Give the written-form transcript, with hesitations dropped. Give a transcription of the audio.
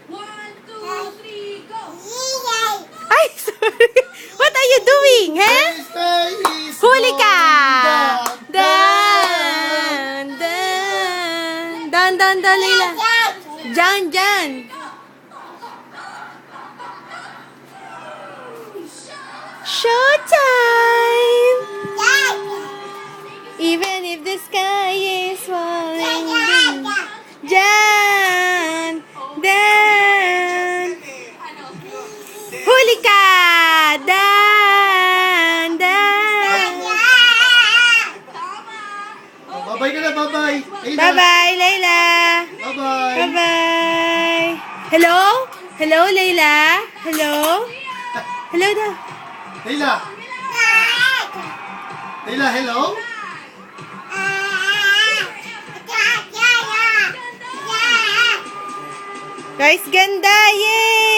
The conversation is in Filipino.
One, two, three, go! Ay, sorry. What are you doing, huh? Huli ka! Dan! Dan! Dan, dan, dan, Layla. Jan, Jan. Showtime! Even if the sky is falling. Jan! Dan! Huli ka! Dan! Dan! Bye-bye ka na, bye-bye. Bye-bye, Layla! Bye-bye. Bye-bye! Hello? Hello, Layla? Hello? Hello daw. Layla. Layla, hello? Guys, ganda! Yay!